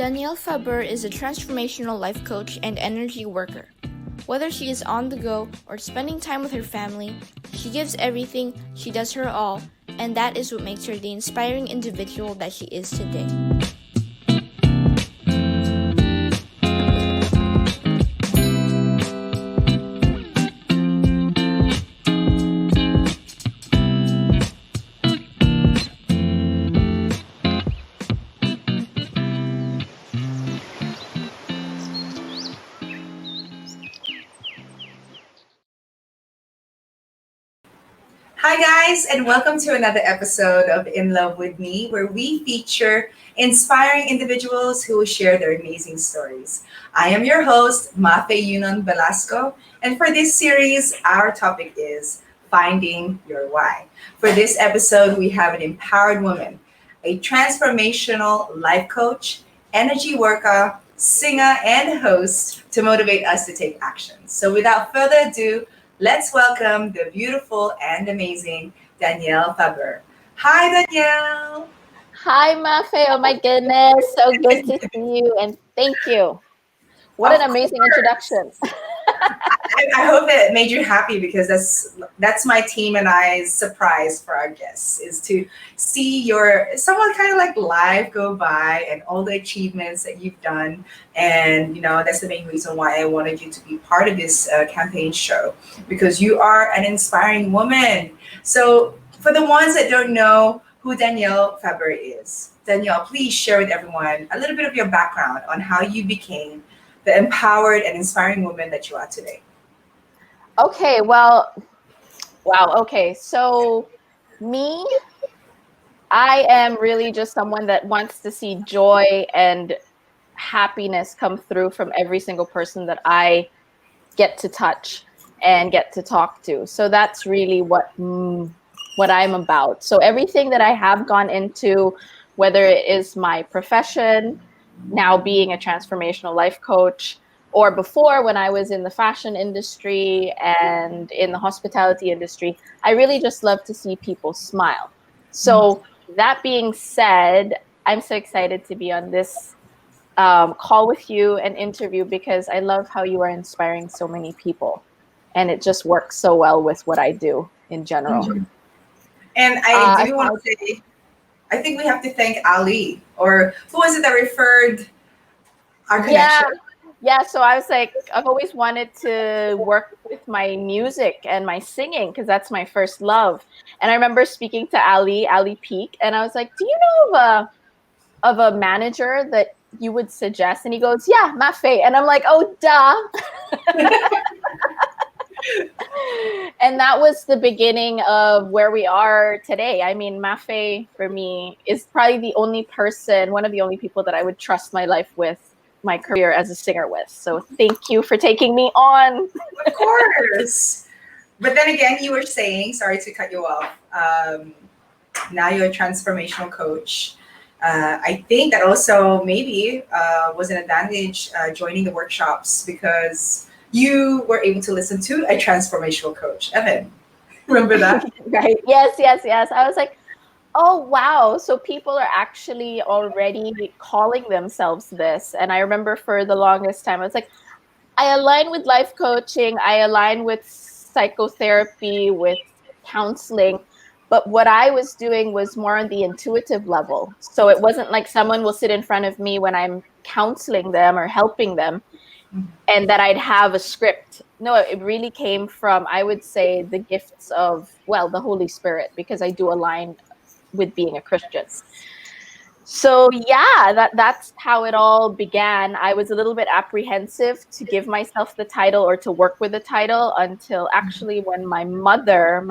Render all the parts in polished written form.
Danielle Faber is a transformational life coach and energy worker. Whether she is on the go or spending time with her family, she gives everything, she does her all, and that is what makes her the inspiring individual that she is today. Hi, guys, and welcome to another episode of In Love with Me, where we feature inspiring individuals who will share their amazing stories. I am your host, Mafae Velasco, and for this series, our topic is Finding Your Why. For this episode, we have an empowered woman, a transformational life coach, energy worker, singer, and host to motivate us to take action. So, without further ado, let's welcome the beautiful and amazing Danielle Faber. Hi, Danielle. Hi, Mafae. Oh my goodness. So good to see you and thank you. What Of an amazing course. introduction. I hope it made you happy because that's my team and I's surprise for our guests is to see your somewhat kind of like life go by and all the achievements that you've done. And that's the main reason why I wanted you to be part of this campaign show because you are an inspiring woman. So for the ones that don't know who Danielle Faber is, Danielle, please share with everyone a little bit of your background on how you became the empowered and inspiring woman that you are today. Okay, well, wow. Okay, so me, I am really just someone that wants to see joy and happiness come through from every single person that I get to touch and get to talk to. So that's really what I'm about. So everything that I have gone into, whether it is my profession, now being a transformational life coach, or before when I was in the fashion industry and in the hospitality industry, I really just love to see people smile. So that being said, I'm so excited to be on this call with you and interview because I love how you are inspiring so many people. And it just works so well with what I do in general. Mhm. And I do want to say, I think we have to thank Ali, or who was it that referred our connection? Yeah. So I was like, I've always wanted to work with my music and my singing because that's my first love. And I remember speaking to Ali Peak, and I was like, do you know of a manager that you would suggest? And he goes, yeah, Mafae. And I'm like, oh, duh. And that was the beginning of where we are today. I mean, Mafae for me is probably one of the only people that I would trust my life with, my career as a singer with. So thank you for taking me on. Of course. But then again, you were saying, sorry to cut you off. Now you're a transformational coach. I think that also maybe was an advantage joining the workshops because you were able to listen to a transformational coach. Evan, remember that? Right. Yes. I was like, oh, wow. So people are actually already calling themselves this. And I remember for the longest time, I was like, I align with life coaching. I align with psychotherapy, with counseling. But what I was doing was more on the intuitive level. So it wasn't like someone will sit in front of me when I'm counseling them or helping them and that I'd have a script. No, it really came from, I would say, the gifts of, the Holy Spirit, because I do align with being a Christian. So that's how it all began. I was a little bit apprehensive to give myself the title or to work with the title until actually when my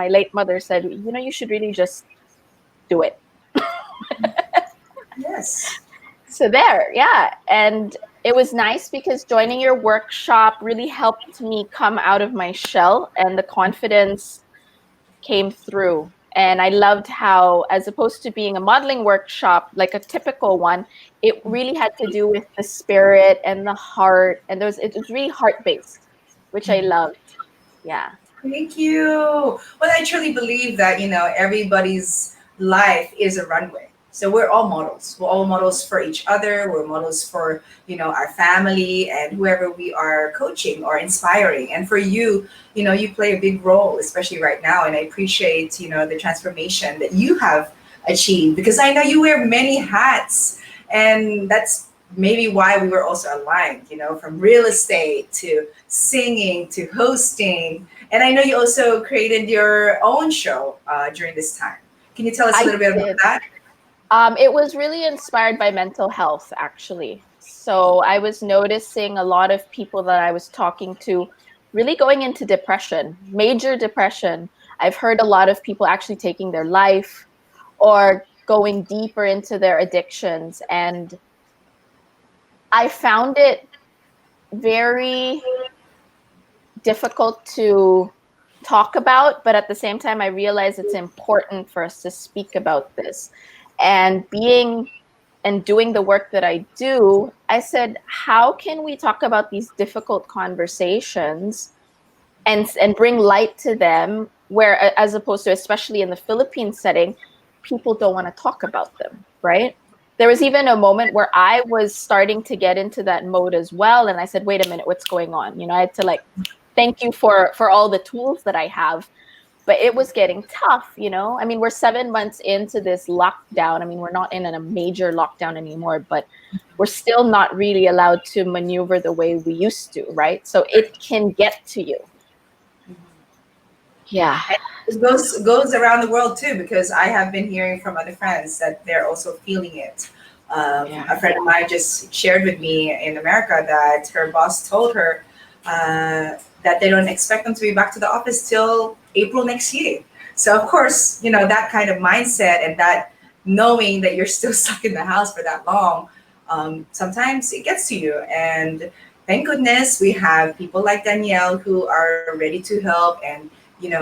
late mother said, you should really just do it. Yes. So there, yeah. And it was nice because joining your workshop really helped me come out of my shell and the confidence came through. And I loved how, as opposed to being a modeling workshop, like a typical one, it really had to do with the spirit and the heart. And it was really heart-based, which I loved. Yeah. Thank you. Well, I truly believe that, everybody's life is a runway. So we're all models. We're all models for each other. We're models for, our family and whoever we are coaching or inspiring. And for you, you play a big role, especially right now. And I appreciate, the transformation that you have achieved, because I know you wear many hats, and that's maybe why we were also aligned, from real estate to singing to hosting. And I know you also created your own show during this time. Can you tell us a I little bit about did. that? It was really inspired by mental health, actually. So I was noticing a lot of people that I was talking to really going into depression, major depression. I've heard a lot of people actually taking their life or going deeper into their addictions. And I found it very difficult to talk about, but at the same time, I realize it's important for us to speak about this. And being and doing the work that I do, I said, how can we talk about these difficult conversations and bring light to them, where as opposed to, especially in the Philippine setting, people don't want to talk about them, right? There was even a moment where I was starting to get into that mode as well, and I said, wait a minute, what's going on? I had to like thank you for all the tools that I have, but it was getting tough. I mean, we're 7 months into this lockdown. I mean, we're not in a major lockdown anymore, but we're still not really allowed to maneuver the way we used to, right? So it can get to you. Yeah. And it goes around the world too, because I have been hearing from other friends that they're also feeling it. Yeah. A friend of mine just shared with me in America that her boss told her that they don't expect them to be back to the office till April next year. So of course, that kind of mindset and that knowing that you're still stuck in the house for that long, sometimes it gets to you. And thank goodness we have people like Danielle who are ready to help and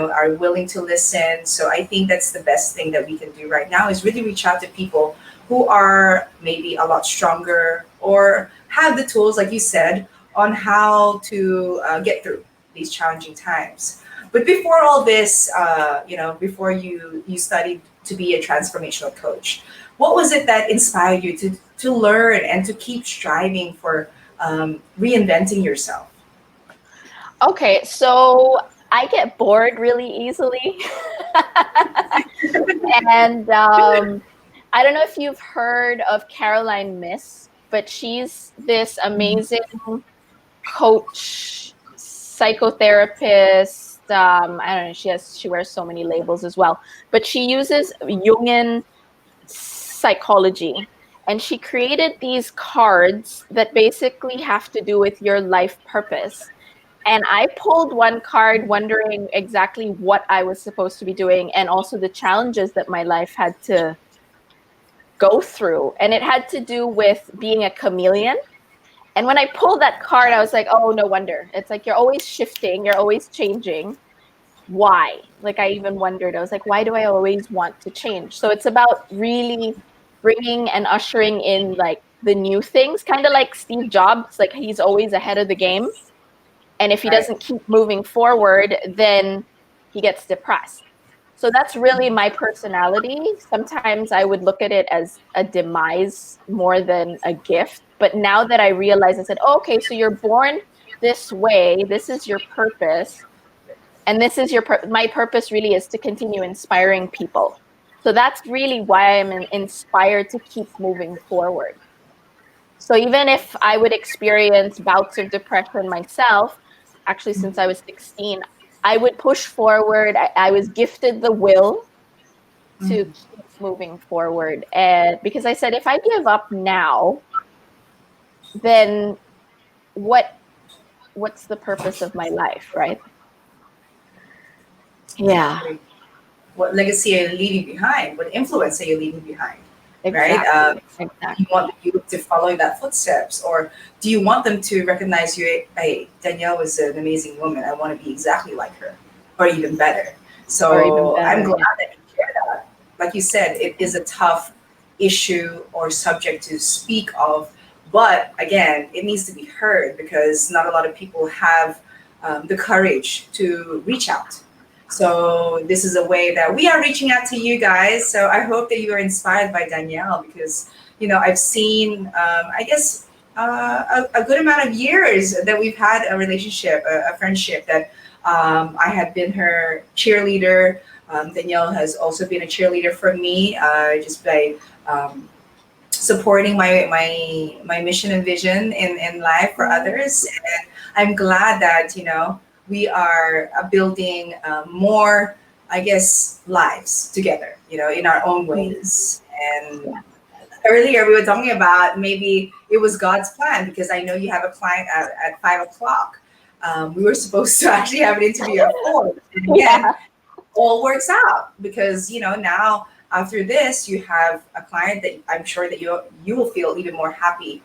are willing to listen. So I think that's the best thing that we can do right now, is really reach out to people who are maybe a lot stronger or have the tools, like you said, on how to get through these challenging times. But before all this, before you studied to be a transformational coach, what was it that inspired you to learn and to keep striving for reinventing yourself? Okay, so I get bored really easily. And I don't know if you've heard of Caroline Miss, but she's this amazing coach, psychotherapist. I don't know. She wears so many labels as well, but she uses Jungian psychology, and she created these cards that basically have to do with your life purpose. And I pulled one card wondering exactly what I was supposed to be doing, and also the challenges that my life had to go through. And it had to do with being a chameleon. And when I pulled that card, I was like, oh, no wonder. It's like you're always shifting, you're always changing. Why? Like, I even wondered, I was like, why do I always want to change? So it's about really bringing and ushering in like the new things, kind of like Steve Jobs. Like, he's always ahead of the game. And if he Right. doesn't keep moving forward, then he gets depressed. So that's really my personality. Sometimes I would look at it as a demise more than a gift. But now that I realize, I said, oh, okay, so you're born this way. This is your purpose. And this is my purpose really is to continue inspiring people. So that's really why I'm inspired to keep moving forward. So even if I would experience bouts of depression myself, actually since I was 16, I would push forward. I was gifted the will to Mhm. keep moving forward. And because I said, if I give up now, then what's the purpose of my life, right? Yeah, Exactly. What legacy are you leaving behind? What influence are you leaving behind? Right? exactly. You Exactly. want the youth to follow in that footsteps, or do you want them to recognize you? Hey, Danielle was an amazing woman. I want to be exactly like her, or even better. Or even So I'm better, glad yeah. that you shared that. Like you said, it is a tough issue or subject to speak of, but again, it needs to be heard because not a lot of people have the courage to reach out. So this is a way that we are reaching out to you guys. So I hope that you are inspired by Danielle because, I've seen, I guess, a good amount of years that we've had a relationship, a friendship that I have been her cheerleader. Danielle has also been a cheerleader for me, just by um, supporting my mission and vision in life for others. And I'm glad that we are building more, I guess, lives together, in our own ways. And earlier we were talking about maybe it was God's plan because I know you have a client at 5 o'clock. We were supposed to actually have an interview at 4. And Yeah. again, all works out because now after this you have a client that I'm sure that you will feel even more happy,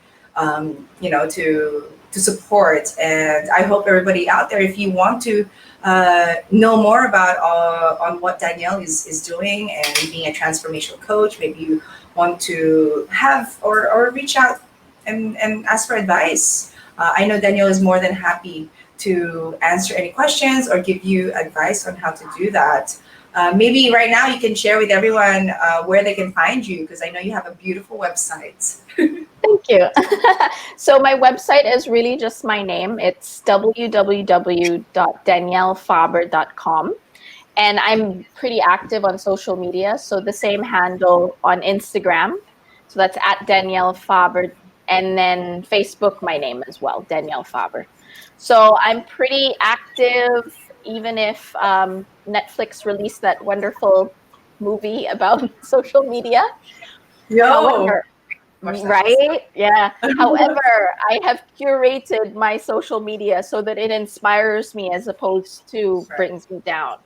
to support. And I hope everybody out there, if you want to know more about on what Danielle is doing and being a transformational coach, maybe you want to have or reach out and ask for advice. I know Danielle is more than happy to answer any questions or give you advice on how to do that. Maybe right now you can share with everyone where they can find you because I know you have a beautiful website. Thank you. So my website is really just my name. It's www.daniellefaber.com. And I'm pretty active on social media. So the same handle on Instagram. So that's at Danielle Faber. And then Facebook, my name as well, Danielle Faber. So I'm pretty active, even if Netflix released that wonderful movie about social media. Yo, However, watch that. right? Yeah. However, I have curated my social media so that it inspires me as opposed to Right. brings me down.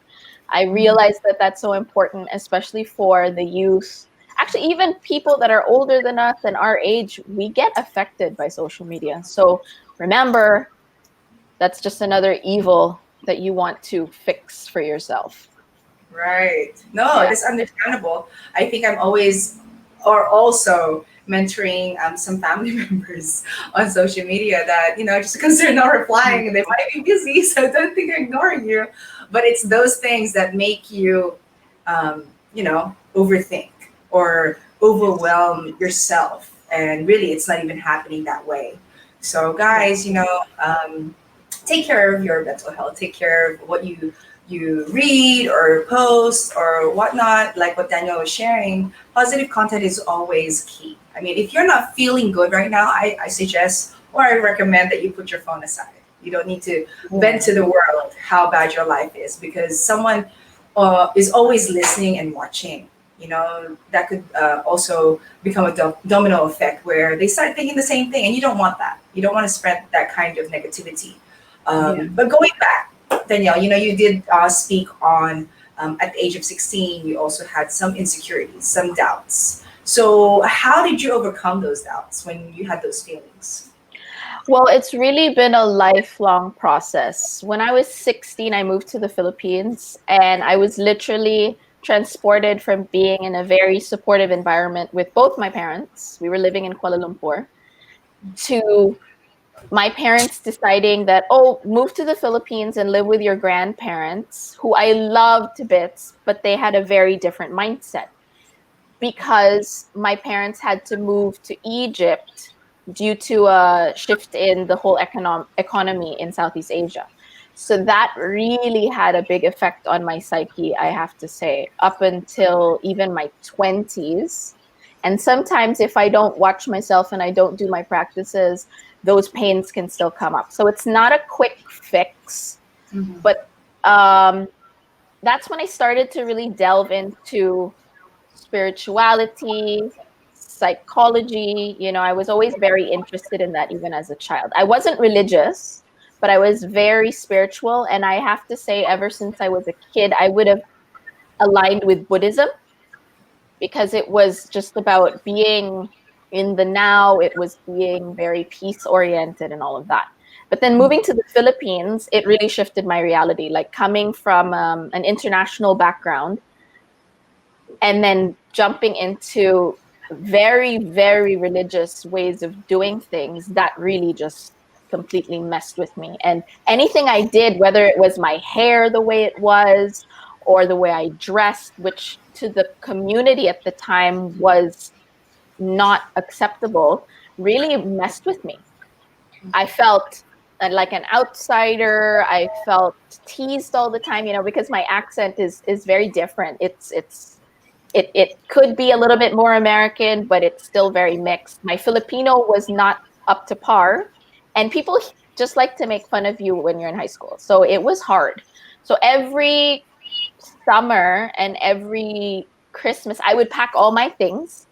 I Mhm. realize that that's so important, especially for the youth. Actually, even people that are older than us and our age, we get affected by social media. So remember, that's just another evil that you want to fix for yourself. Right. No, Yeah. that's understandable. I think I'm always or also mentoring some family members on social media that, just because they're not replying and they might be busy, so don't think I'm ignoring you. But it's those things that make you, overthink or Yes. overwhelm yourself. And really, it's not even happening that way. So, Yeah. guys, take care of your mental health, take care of what you read or post or whatnot, like what Daniel was sharing. Positive content is always key. I mean, if you're not feeling good right now, I suggest or I recommend that you put your phone aside. You don't need to vent Yeah. to the world how bad your life is because someone is always listening and watching. That could also become a domino effect where they start thinking the same thing, and you don't want that. You don't want to spread that kind of negativity. Yeah. But going back, Danielle, you did speak on at the age of 16, you also had some insecurities, some doubts. So, how did you overcome those doubts when you had those feelings? Well, it's really been a lifelong process. When I was 16, I moved to the Philippines and I was literally transported from being in a very supportive environment with both my parents. We were living in Kuala Lumpur to my parents deciding that, oh, move to the Philippines and live with your grandparents, who I love to bits, but they had a very different mindset because my parents had to move to Egypt due to a shift in the whole economy in Southeast Asia. So that really had a big effect on my psyche, I have to say, up until even my 20s. And sometimes, if I don't watch myself and I don't do my practices, those pains can still come up. So it's not a quick fix, Mm-hmm. but um, that's when I started to really delve into spirituality, psychology. I was always very interested in that even as a child. I wasn't religious, but I was very spiritual. And I have to say, ever since I was a kid, I would have aligned with Buddhism because it was just about being in the now, it was being very peace oriented and all of that. But then moving to the Philippines, it really shifted my reality. Like coming from an international background, and then jumping into very, very religious ways of doing things, that really just completely messed with me. And anything I did, whether it was my hair the way it was or the way I dressed, which to the community at the time was not acceptable, really messed with me. I felt like an outsider. I felt teased all the time, because my accent is very different. It could be a little bit more American, but it's still very mixed. My Filipino was not up to par, and people just like to make fun of you when you're in high school. So it was hard. So every summer and every Christmas, I would pack all my things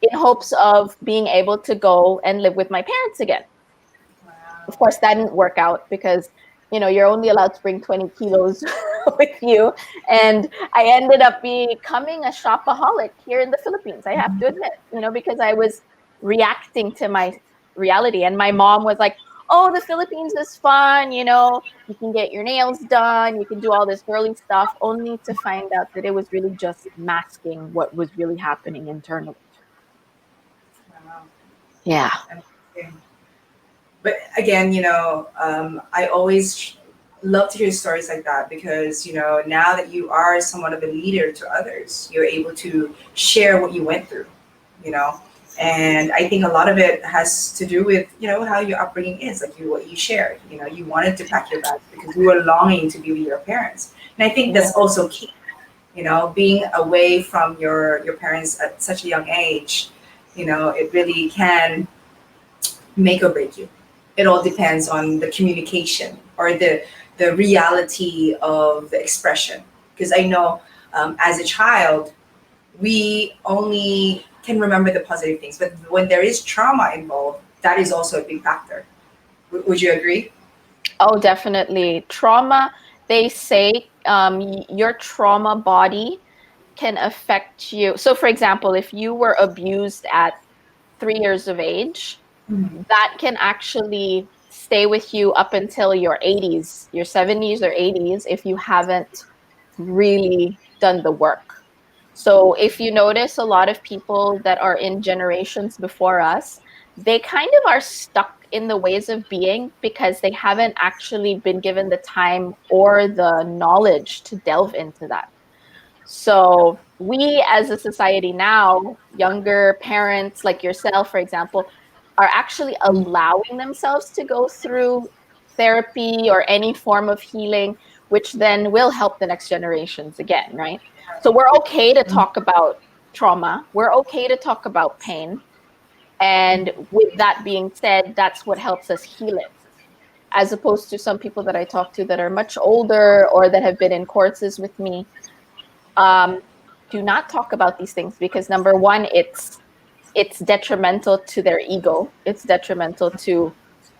in hopes of being able to go and live with my parents again. Of course, that didn't work out because you're only allowed to bring 20 kilos with you. And I ended up becoming a shopaholic here in the Philippines. I have to admit, because I was reacting to my reality. And my mom was like, oh, the Philippines is fun. You can get your nails done. You can do all this girly stuff, only to find out that it was really just masking what was really happening internally. Wow. Yeah. Amazing. But again, I always love to hear stories like that because, now that you are somewhat of a leader to others, you're able to share what you went through, you know. And I think a lot of it has to do with, how your upbringing is, like what you shared. You wanted to pack your bags because you were longing to be with your parents. And I think that's also key, being away from your parents at such a young age, it really can make or break you. It all depends on the communication or the reality of the expression. Because I know as a child, we only can remember the positive things, but when there is trauma involved, that is also a big factor. Would you agree? Oh, definitely. Trauma, they say your trauma body can affect you. So, for example, if you were abused at 3 years of age, Mhm. that can actually stay with you up until your 80s, your 70s or 80s, if you haven't really done the work. So if you notice a lot of people that are in generations before us, they kind of are stuck in the ways of being because they haven't actually been given the time or the knowledge to delve into that. So we as a society now, younger parents like yourself, for example, are actually allowing themselves to go through therapy or any form of healing, which then will help the next generations again, right? So we're okay to talk about trauma. We're okay to talk about pain. And with that being said, that's what helps us heal it. As opposed to some people that I talk to that are much older or that have been in courses with me, um, do not talk about these things because number one, it's detrimental to their ego. It's detrimental to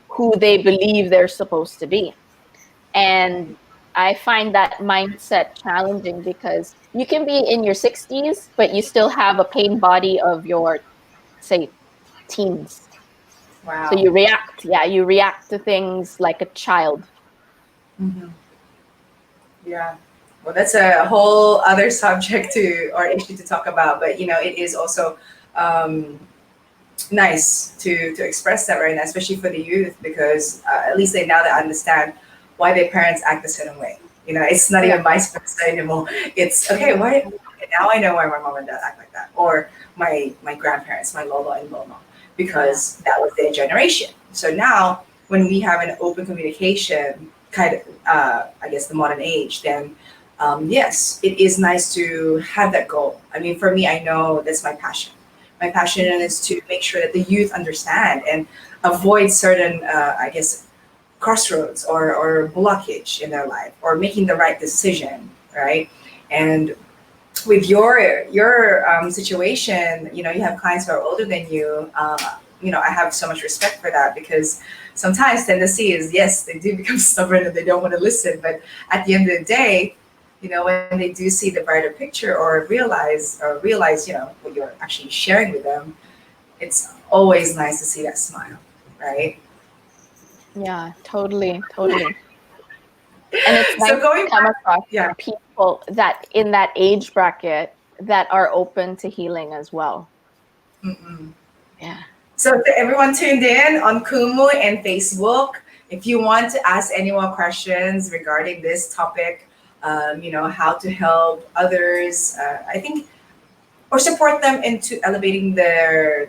who they believe they're supposed to be. And I find that mindset challenging because you can be in your 60s, but you still have a pain body of your, say, teens. So Wow. you react to things like a child. Hmm. Yeah. Well, that's a whole other subject to or issue to talk about, but it is also um, nice to express that right now, especially for the youth, because at least they now they understand why their parents act a certain way. It's not Yeah. even vice versa anymore. It's okay. Why? Okay, now I know why my mom and dad act like that, or my grandparents, my lolo and lolo, because that was their generation. So now, when we have an open communication, kind of, I guess the modern age, then yes, it is nice to have that goal. I mean, for me, I know that's my passion. My passion is to make sure that the youth understand and avoid certain, I guess, crossroads or blockage in their life or making the right decision, right? And with your situation, you have clients who are older than you. I have so much respect for that because sometimes tendency is yes, they do become stubborn and they don't want to listen. But at the end of the day, when they do see the brighter picture or realize what you're actually sharing with them, it's always nice to see that smile, right? Yeah, totally, totally. And it's nice So to going come back, across yeah. people that in that age bracket that are open to healing as well. Mm-mm. Yeah. So to everyone tuned in on Kumu and Facebook, if you want to ask any more questions regarding this topic, how to help others, I think, or support them into elevating their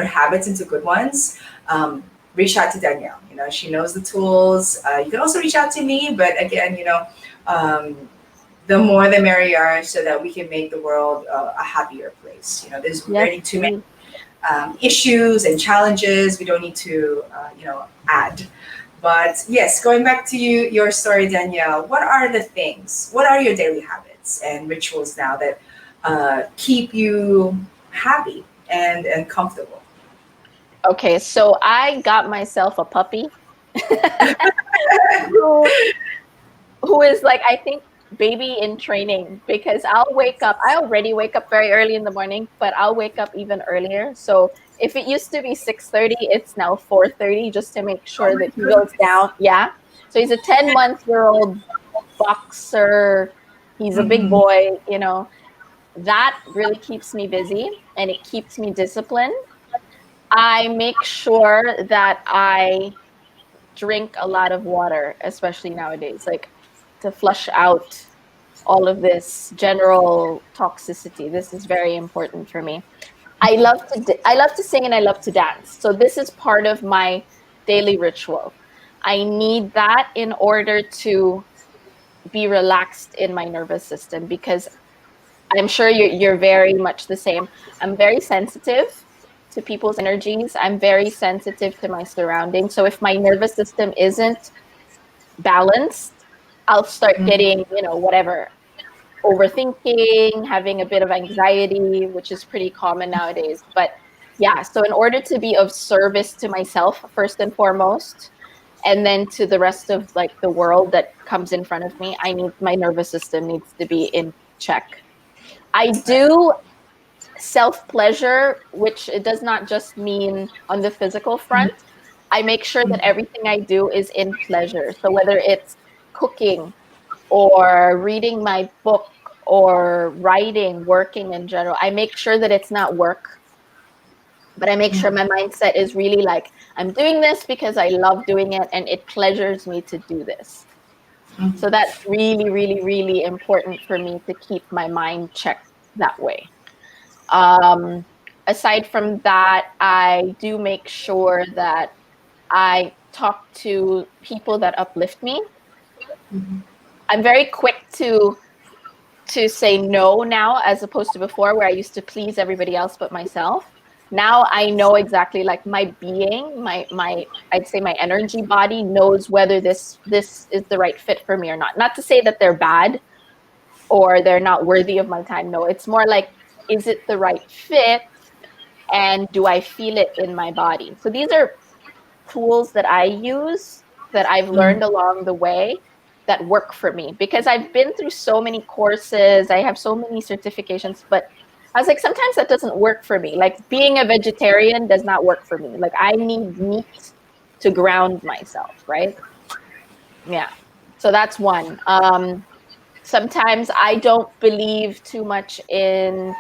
habits into good ones, reach out to Danielle. She knows the tools. You can also reach out to me, but again, um, the more the merrier, so that we can make the world a happier place. There's Yes, already too many please. issues and challenges. We don't need to, add. But yes, going back to your story, Danielle, what are the things? What are your daily habits and rituals now that keep you happy and comfortable? Okay, so I got myself a puppy who who is like, I think, baby in training, because I already wake up very early in the morning, but I'll wake up even earlier. So if it used to be 6:30, it's now 4:30, just to make Oh sure my that he goes goodness. down. Yeah. So he's a 10-month-old boxer. He's a big Hmm. boy. That really keeps me busy and it keeps me disciplined. I make sure that I drink a lot of water, especially nowadays, like to flush out all of this general toxicity. This is very important for me. I love to sing and I love to dance. So this is part of my daily ritual. I need that in order to be relaxed in my nervous system, because I'm sure you're very much the same. I'm very sensitive to people's energies. I'm very sensitive to my surroundings. So if my nervous system isn't balanced, I'll start Hmm. getting, whatever, overthinking, having a bit of anxiety, which is pretty common nowadays. But yeah, so in order to be of service to myself, first and foremost, and then to the rest of like the world that comes in front of me, my nervous system needs to be in check. I Right. do self pleasure, which it does not just mean on the physical front. I make sure that Mhm. everything I do is in pleasure. So whether it's cooking or reading my book or writing, working in general, I make sure that it's not work, but I make sure Mhm. my mindset is really like, I'm doing this because I love doing it and it pleasures me to do this. So Mhm. that's really, really, really important for me to keep my mind checked that way. Um, Aside from that, I do make sure that I talk to people that uplift me. Mhm. I'm very quick to say no now, as opposed to before where I used to please everybody else but myself. Now I know exactly, like, my being, my I'd say my energy body knows whether this is the right fit for me or not. Not to say that they're bad or they're not worthy of my time. No, it's more like, is it the right fit and do I feel it in my body? So these are tools that I use, that I've Mhm. learned along the way, that work for me, because I've been through so many courses, I have so many certifications, but I was like, sometimes that doesn't work for me. Like being a vegetarian does not work for me. Like I need meat to ground myself, right? Yeah. So that's one. Sometimes I don't believe too much in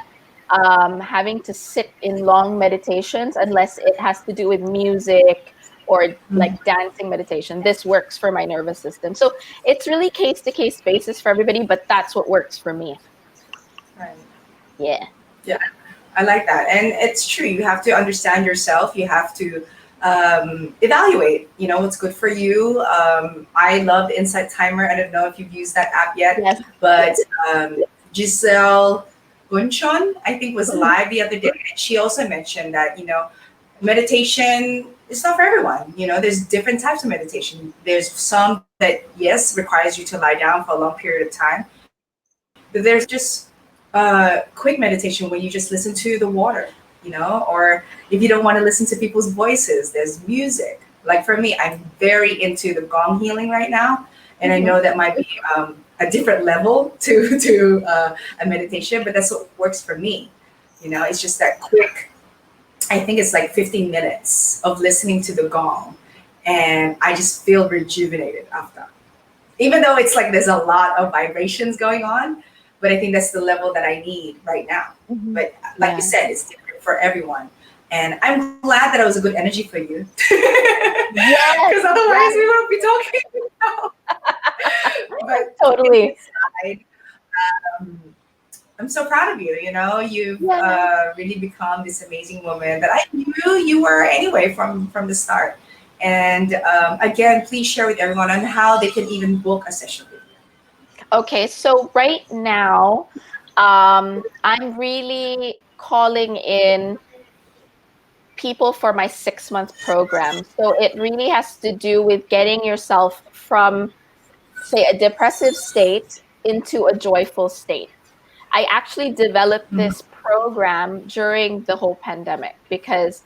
having to sit in long meditations unless it has to do with music or like Mhm. dancing meditation. This works for my nervous system. So it's really case to case basis for everybody, but that's what works for me. Right. Yeah. Yeah, I like that, and it's true. You have to understand yourself. You have to evaluate. What's good for you. I love the Insight Timer. I don't know if you've used that app yet, Yes. but Giselle Bunchon, I think, was Mhm. live the other day, and she also mentioned that meditation is not for everyone. There's different types of meditation. There's some that, yes, requires you to lie down for a long period of time. But there's just quick meditation where you just listen to the water, or if you don't want to listen to people's voices, there's music. Like for me, I'm very into the gong healing right now, and I Mhm. know that might be a different level to a meditation, but that's what works for me. It's just that quick. I think it's like 15 minutes of listening to the gong, and I just feel rejuvenated after. Even though it's like there's a lot of vibrations going on, but I think that's the level that I need right now. Mhm. But like you Yeah. said, it's different for everyone. And I'm glad that I was a good energy for you. Yes, Because otherwise yes, we won't be talking now. But totally. aside, um, I'm so proud of you. You know, you've Yeah. really become this amazing woman that I knew you were anyway from the start. And again, please share with everyone on how they can even book a session with you. Okay, so right now, I'm really calling in people for my 6 month program. So it really has to do with getting yourself from, say, a depressive state into a joyful state. I actually developed Mhm. this program during the whole pandemic because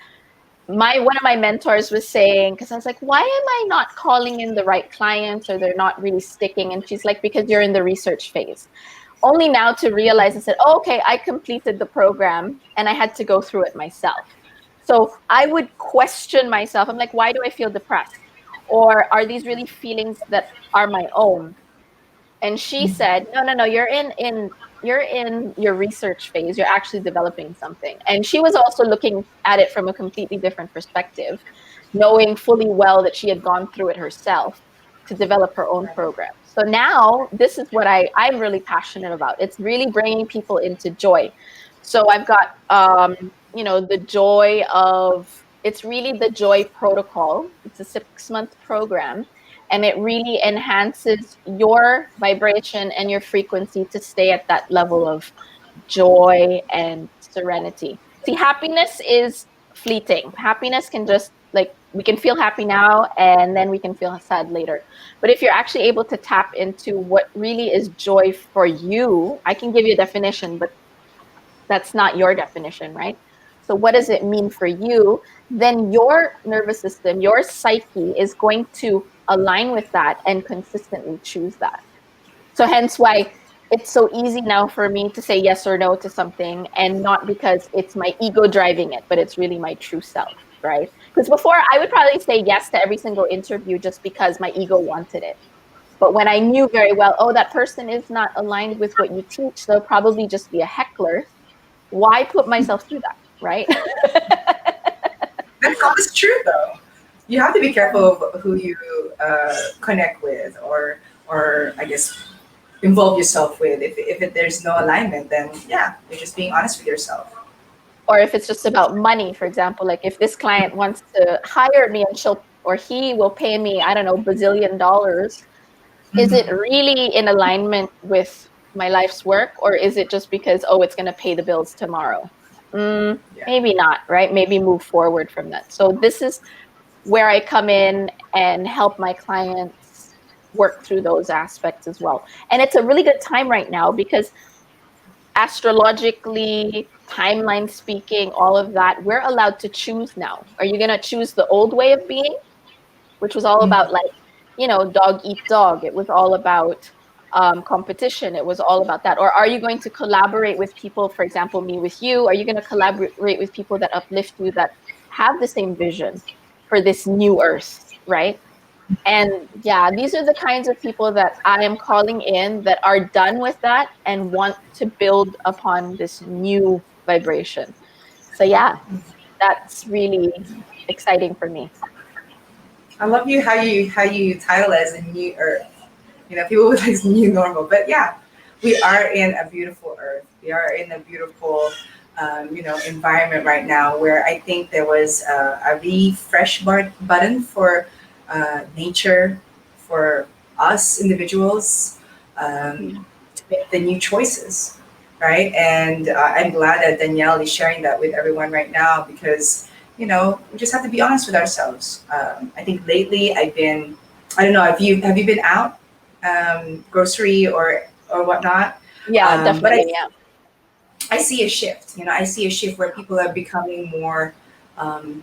my one of my mentors was saying, because I was like, why am I not calling in the right clients or they're not really sticking? And she's like, because you're in the research phase. Only now to realize, I said, oh, okay, I completed the program and I had to go through it myself. So I would question myself. I'm like, why do I feel depressed? Or are these really feelings that are my own? And she said, no, no, no, you're in your research phase. You're actually developing something. And she was also looking at it from a completely different perspective, knowing fully well that she had gone through it herself to develop her own Right. program. So now this is what I'm really passionate about. It's really bringing people into joy. So I've got, the joy of, it's really the joy protocol. It's a 6 month program, and it really enhances your vibration and your frequency to stay at that level of joy and serenity. See, happiness is fleeting. Happiness can just, like, we can feel happy now and then we can feel sad later. But if you're actually able to tap into what really is joy for you, I can give you a definition, but that's not your definition, right? So what does it mean for you? Then your nervous system, your psyche is going to align with that and consistently choose that. So hence why it's so easy now for me to say yes or no to something, and not because it's my ego driving it, but it's really my true self, right? Because before I would probably say yes to every single interview just because my ego wanted it. But when I knew very well, oh, that person is not aligned with what you teach, they'll probably just be a heckler. Why put myself through that, right? That's always true, though. You have to be careful of who you connect with, or I guess involve yourself with. If there's no alignment, then yeah, you're just being honest with yourself. Or if it's just about money, for example, like if this client wants to hire me and she'll or he will pay me, I don't know, bazillion dollars, is it Mhm. really in alignment with my life's work, or is it just because, oh, it's going to pay the bills tomorrow? Yeah. Maybe not, right? Maybe move forward from that. So this is where I come in and help my clients work through those aspects as well. And it's a really good time right now because astrologically, timeline speaking, all of that, we're allowed to choose now. Are you going to choose the old way of being, which was all Mhm. about, like, dog eat dog? It was all about competition. It was all about that. Or are you going to collaborate with people, for example, me with you? Are you going to collaborate with people that uplift you, that have the same vision for this new earth, right? And yeah, these are the kinds of people that I am calling in, that are done with that and want to build upon this new vibration. So yeah, that's really exciting for me. I love how you title it as a new earth. You know, people would like new normal, but yeah, we are in a beautiful earth. We are in a beautiful, environment right now where I think there was a refresh button for nature, for us individuals, Yeah. to make the new choices, right? And I'm glad that Danielle is sharing that with everyone right now because, we just have to be honest with ourselves. I think lately I've been, I don't know, have you been out, grocery or whatnot? Yeah, But definitely. Yeah. I see a shift. I see a shift where people are becoming more um,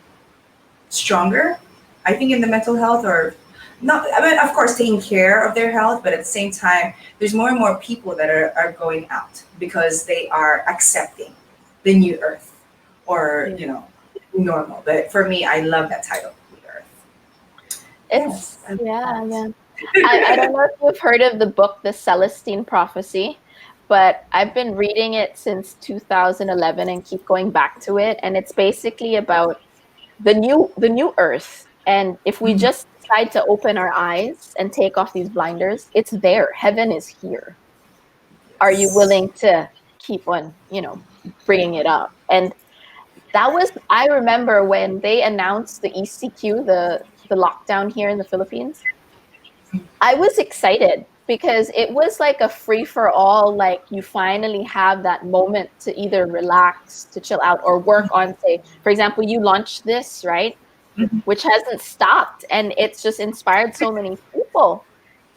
stronger. I think in the mental health, or not. I mean, of course, taking care of their health, but at the same time, there's more and more people that are going out because they are accepting the new earth, or Yeah. normal. But for me, I love that title, new earth. It's, Yes, I love yeah, that. yeah. I don't know if you've heard of the book, The Celestine Prophecy, but I've been reading it since 2011 and keep going back to it. And it's basically about the new earth. And if we Mhm. just decide to open our eyes and take off these blinders, it's there. Heaven is here. Are you Yes. willing to keep on, bringing it up? And that was, I remember when they announced the ECQ, the lockdown here in the Philippines, I was excited because it was like a free for all. Like you finally have that moment to either relax, to chill out, or work on, say, for example, you launched this, right? Mhm. Which hasn't stopped. And it's just inspired so many people.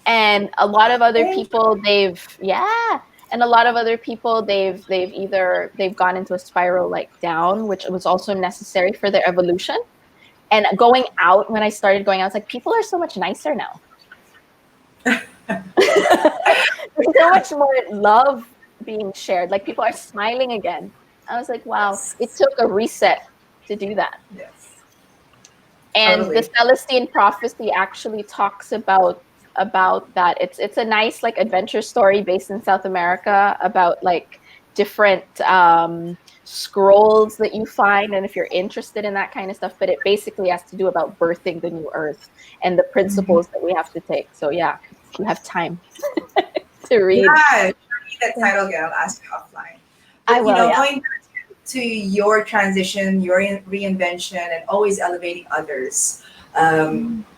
And a lot of other Thank people, yeah. And a lot of other people, they've gone into a spiral like down, which was also necessary for their evolution. And going out, when I started going out, it's like people are so much nicer now. There's so much more love being shared. Like people are smiling again. I was like, wow, it Yes. took a reset to do that. Yes. And the Totally. Celestine prophecy actually talks about that. It's a nice like adventure story based in South America about like different scrolls that you find, and if you're interested in that kind of stuff. But it basically has to do about birthing the new earth and the Mhm. principles that we have to take. So yeah, if you have time to Yeah, read, read that title again. I'll ask you offline. I But will. Yeah. going to your transition, your reinvention, and always elevating others.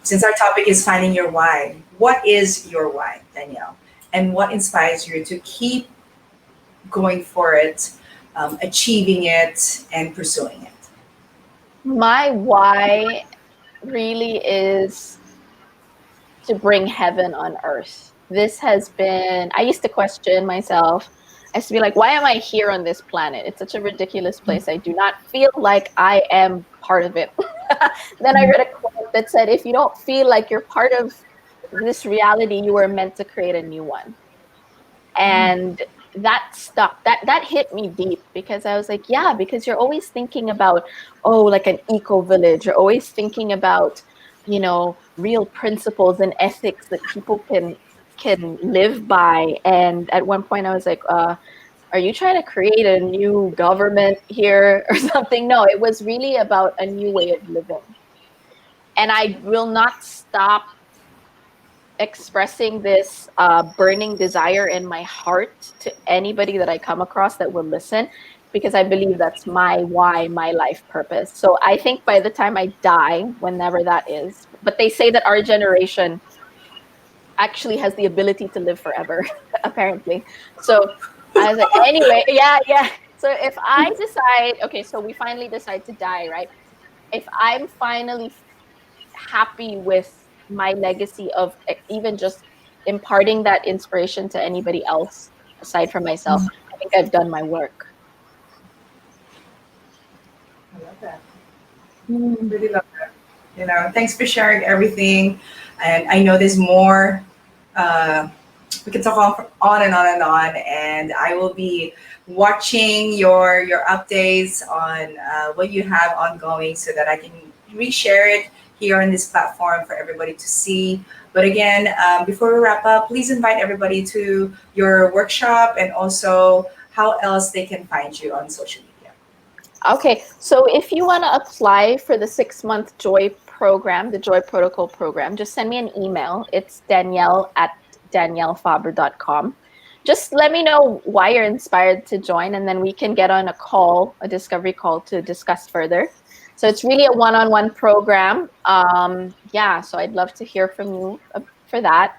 Since our topic is finding your why, what is your why, Danielle? And what inspires you to keep going for it, achieving it, and pursuing it? My why really is to bring heaven on earth. This has been, I used to question myself. I used to be like, why am I here on this planet? It's such a ridiculous place. I do not feel like I am part of it. Then I read a quote that said, if you don't feel like you're part of this reality, you were meant to create a new one. And that stuck, that hit me deep, because I was like, yeah, because you're always thinking about, oh, like an eco village, you're always thinking about, real principles and ethics that people can live by. And at one point I was like, are you trying to create a new government here or something? No, it was really about a new way of living. And I will not stop expressing this burning desire in my heart to anybody that I come across that will listen, because I believe that's my why, my life purpose. So I think by the time I die, whenever that is, but they say that our generation actually has the ability to live forever, apparently. So I was like, anyway, yeah, yeah. So if I decide, okay, so we finally decide to die, right? If I'm finally happy with my legacy of even just imparting that inspiration to anybody else aside from myself, I think I've done my work. I love that. Mm. Really love that. Thanks for sharing everything. And I know there's more. Uh, we can talk on and on and on. And I will be watching your updates on what you have ongoing so that I can reshare it here on this platform for everybody to see. But again, before we wrap up, please invite everybody to your workshop and also how else they can find you on social media. Okay, so if you want to apply for the 6-month Joy program, the Joy Protocol program, just send me an email. It's Danielle@daniellefaber.com. Just let me know why you're inspired to join, and then we can get on a call, a discovery call, to discuss further. So it's really a one-on-one program. Yeah, so I'd love to hear from you for that.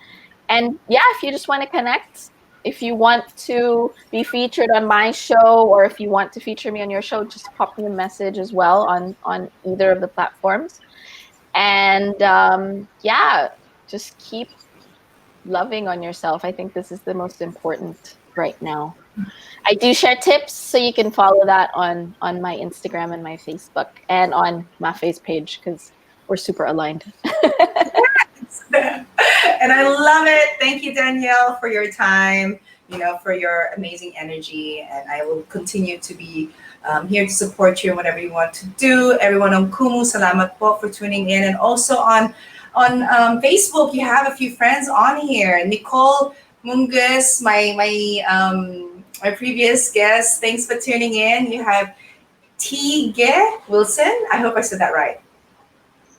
And yeah, if you just want to connect, if you want to be featured on my show, or if you want to feature me on your show, just pop me a message as well on either of the platforms. And yeah, just keep loving on yourself. I think this is the most important right now. I do share tips, so you can follow that on my Instagram and my Facebook and on Mafe's page, because we're super aligned. And I love it. Thank you, Danielle, for your time, for your amazing energy. And I will continue to be here to support you in whatever you want to do. Everyone on Kumu, salamat po for tuning in. And also on Facebook, you have a few friends on here. Nicole Mungus, my previous guest. Thanks for tuning in. You have Tige Wilson. I hope I said that right.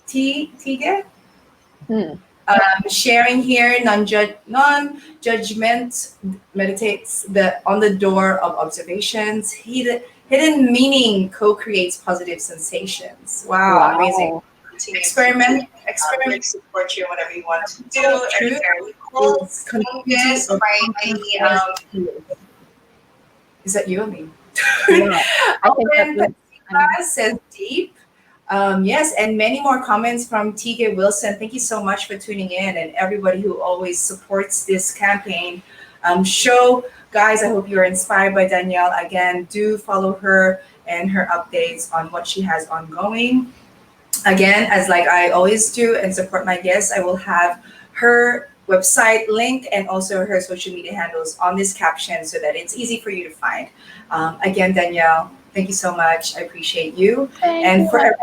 Tige. Hmm. Sharing here, non-judgment meditates on the door of observations. Hidden meaning co-creates positive sensations. Wow, amazing. Wow. Experiment, support you, whatever you want to do. True. Very cool. Focus, is that you or me? Yeah. I think Open that's Pacifica says deep. Yes, and many more comments from TK Wilson. Thank you so much for tuning in and everybody who always supports this campaign show. Guys, I hope you're inspired by Danielle. Again, do follow her and her updates on what she has ongoing. Again, as like I always do and support my guests, I will have her website link and also her social media handles on this caption so that it's easy for you to find. Again, Danielle, thank you so much. I appreciate you. Thank And you. for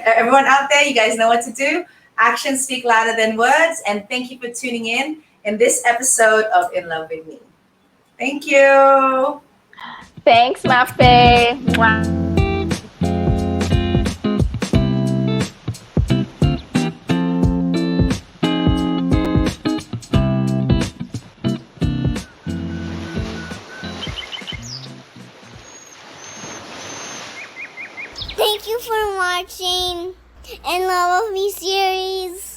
everyone out there, you guys know what to do. Actions speak louder than words. And thank you for tuning in this episode of In Love with Me. Thank you. Thanks, Mafae. Mwah. Thank you for watching In Love with Me series.